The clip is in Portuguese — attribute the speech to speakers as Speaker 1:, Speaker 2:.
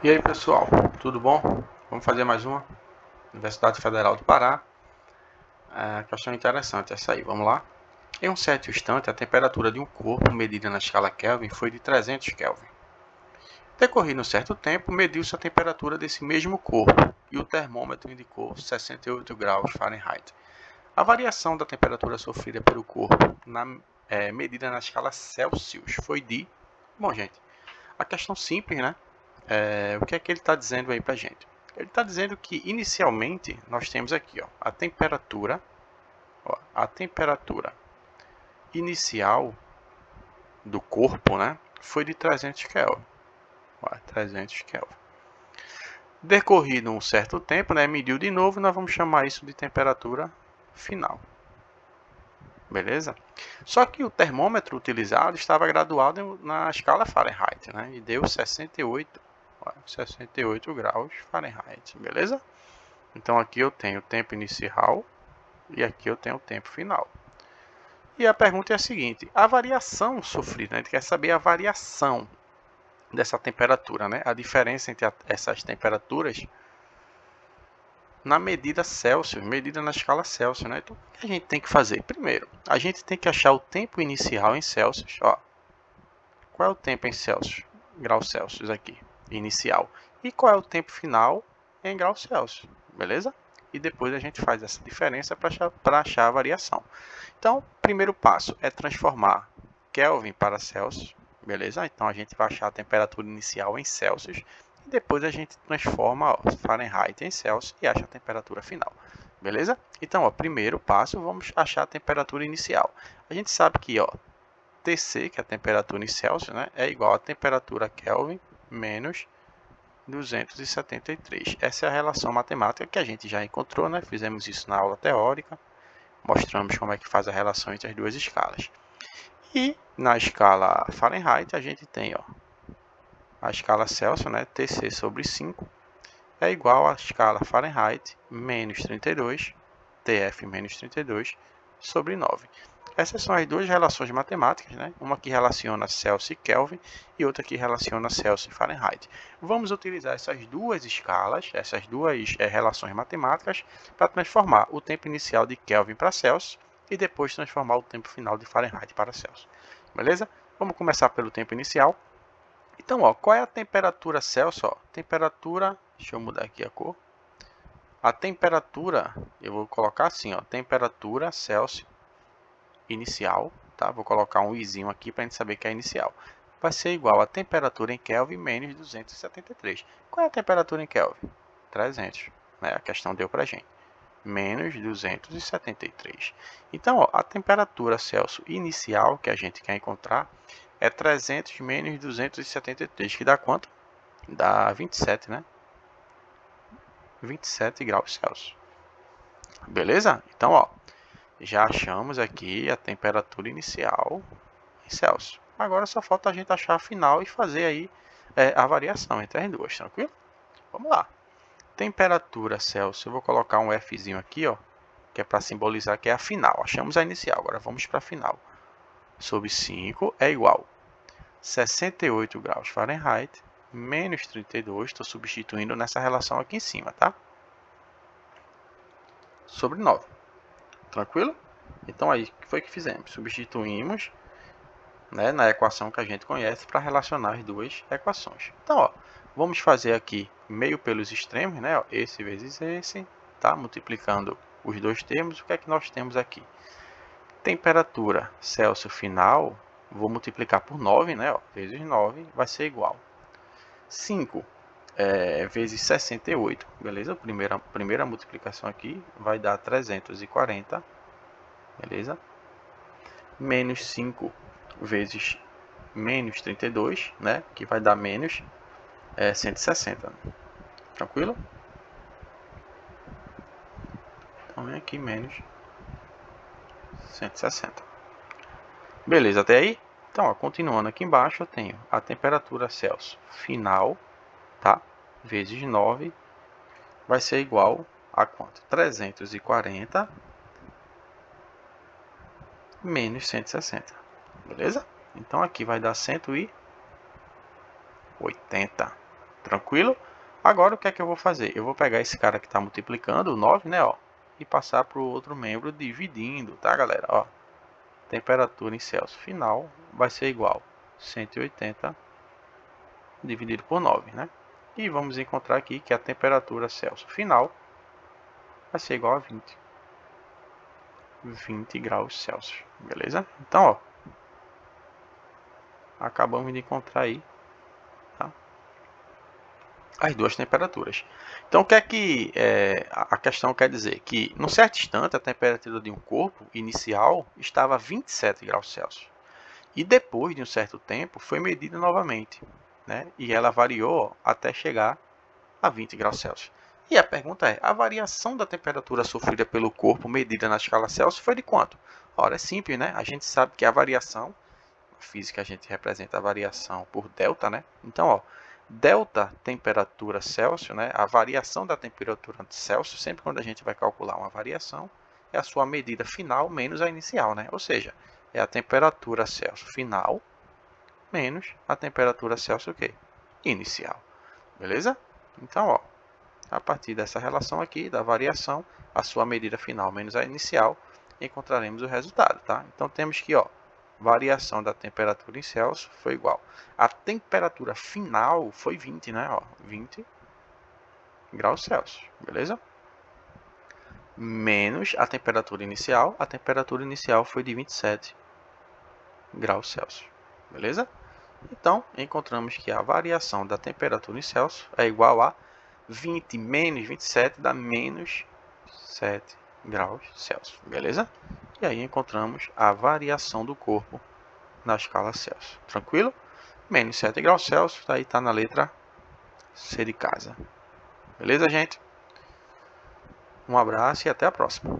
Speaker 1: E aí pessoal, tudo bom? Vamos fazer mais uma? Universidade Federal do Pará. Questão interessante essa aí, vamos lá. Em um certo instante, a temperatura de um corpo medida na escala Kelvin foi de 300 Kelvin. Decorrido um certo tempo, mediu-se a temperatura desse mesmo corpo e o termômetro indicou 68 graus Fahrenheit. A variação da temperatura sofrida pelo corpo medida na escala Celsius foi de... Bom, gente, a questão simples, né? O que é que ele está dizendo aí para a gente? Ele está dizendo que inicialmente nós temos aqui a temperatura inicial do corpo, né, foi de 300 Kelvin. 300 Kelvin. Decorrido um certo tempo, né, mediu de novo, nós vamos chamar isso de temperatura final. Beleza? Só que o termômetro utilizado estava graduado na escala Fahrenheit, né, e deu 68 graus Fahrenheit, beleza? Então aqui eu tenho o tempo inicial e aqui eu tenho o tempo final. E a pergunta é a seguinte: a variação sofrida, né? A gente quer saber a variação dessa temperatura, né? A diferença entre essas temperaturas na medida Celsius, medida na escala Celsius, né? Então o que a gente tem que fazer? Primeiro, a gente tem que achar o tempo inicial em Celsius. Qual é o tempo em Celsius? Graus Celsius aqui, inicial. E qual é o tempo final em graus Celsius, beleza? E depois a gente faz essa diferença para achar a variação. Então, primeiro passo é transformar Kelvin para Celsius, beleza? Então a gente vai achar a temperatura inicial em Celsius e depois a gente transforma Fahrenheit em Celsius e acha a temperatura final, beleza? Então, primeiro passo, vamos achar a temperatura inicial. A gente sabe que, Tc, que é a temperatura em Celsius, né, é igual a temperatura Kelvin menos 273. Essa é a relação matemática que a gente já encontrou, né? Fizemos isso na aula teórica, mostramos como é que faz a relação entre as duas escalas. E na escala Fahrenheit a gente tem a escala Celsius, né? Tc sobre 5 é igual à escala Fahrenheit menos 32, Tf menos 32 sobre 9. Essas são as duas relações matemáticas, né? Uma que relaciona Celsius e Kelvin e outra que relaciona Celsius e Fahrenheit. Vamos utilizar essas duas escalas, essas duas relações matemáticas para transformar o tempo inicial de Kelvin para Celsius e depois transformar o tempo final de Fahrenheit para Celsius. Beleza? Vamos começar pelo tempo inicial. Então, qual é a temperatura Celsius? Temperatura, deixa eu mudar aqui a cor. A temperatura, eu vou colocar assim, temperatura Celsius inicial, tá? Vou colocar um izinho aqui para a gente saber que é inicial. Vai ser igual a temperatura em Kelvin menos 273. Qual é a temperatura em Kelvin? 300, né? A questão deu para a gente. Menos 273. Então, a temperatura Celsius inicial que a gente quer encontrar é 300 menos 273, que dá quanto? Dá 27, né? 27 graus Celsius. Beleza? Então, já achamos aqui a temperatura inicial em Celsius. Agora só falta a gente achar a final e fazer aí a variação entre as duas, tranquilo? Vamos lá. Temperatura Celsius, eu vou colocar um Fzinho aqui, que é para simbolizar que é a final. Achamos a inicial, agora vamos para a final. Sobre 5 é igual a 68 graus Fahrenheit menos 32, estou substituindo nessa relação aqui em cima, tá? Sobre 9. Tranquilo? Então aí, o que foi que fizemos? Substituímos, né, na equação que a gente conhece para relacionar as duas equações. Então, vamos fazer aqui meio pelos extremos, né? Esse vezes esse, tá? Multiplicando os dois termos, o que é que nós temos aqui? Temperatura Celsius final, vou multiplicar por 9, né? Vezes 9 vai ser igual. 5 vezes 68, beleza? Primeira multiplicação aqui vai dar 340, beleza? Menos 5 vezes menos 32, né? Que vai dar menos 160. Tranquilo? Então vem aqui menos 160. Beleza, até aí? Então, continuando aqui embaixo, eu tenho a temperatura Celsius final, tá? Vezes 9 vai ser igual a quanto? 340 menos 160. Beleza? Então aqui vai dar 180. Tranquilo? Agora o que é que eu vou fazer? Eu vou pegar esse cara que está multiplicando, o 9, né, ó, e passar para o outro membro dividindo, tá, galera? Ó, temperatura em Celsius final vai ser igual a 180 dividido por 9, né? E vamos encontrar aqui que a temperatura Celsius final vai ser igual a 20 graus Celsius, beleza? Então, ó, acabamos de encontrar aí, tá, as duas temperaturas. Então, o que é que a questão quer dizer? Que, num certo instante, a temperatura de um corpo inicial estava a 27 graus Celsius. E depois de um certo tempo, foi medida novamente, né? E ela variou até chegar a 20 graus Celsius. E a pergunta é, a variação da temperatura sofrida pelo corpo medida na escala Celsius foi de quanto? Ora, é simples, né? A gente sabe que a variação, na física a gente representa a variação por delta, né? Então, ó, delta temperatura Celsius, né? A variação da temperatura Celsius, sempre quando a gente vai calcular uma variação, é a sua medida final menos a inicial, né? Ou seja, é a temperatura Celsius final menos a temperatura Celsius o quê? Inicial. Beleza? Então, ó, a partir dessa relação aqui, da variação, a sua medida final menos a inicial, encontraremos o resultado, tá? Então, temos que, ó, variação da temperatura em Celsius foi igual. A temperatura final foi 20, né? Ó, 20 graus Celsius, beleza? Menos a temperatura inicial foi de 27 graus Celsius, beleza? Então, encontramos que a variação da temperatura em Celsius é igual a 20 menos 27 dá menos 7 graus Celsius, beleza? E aí encontramos a variação do corpo na escala Celsius, tranquilo? Menos 7 graus Celsius, aí está na letra C de casa. Beleza, gente? Um abraço e até a próxima.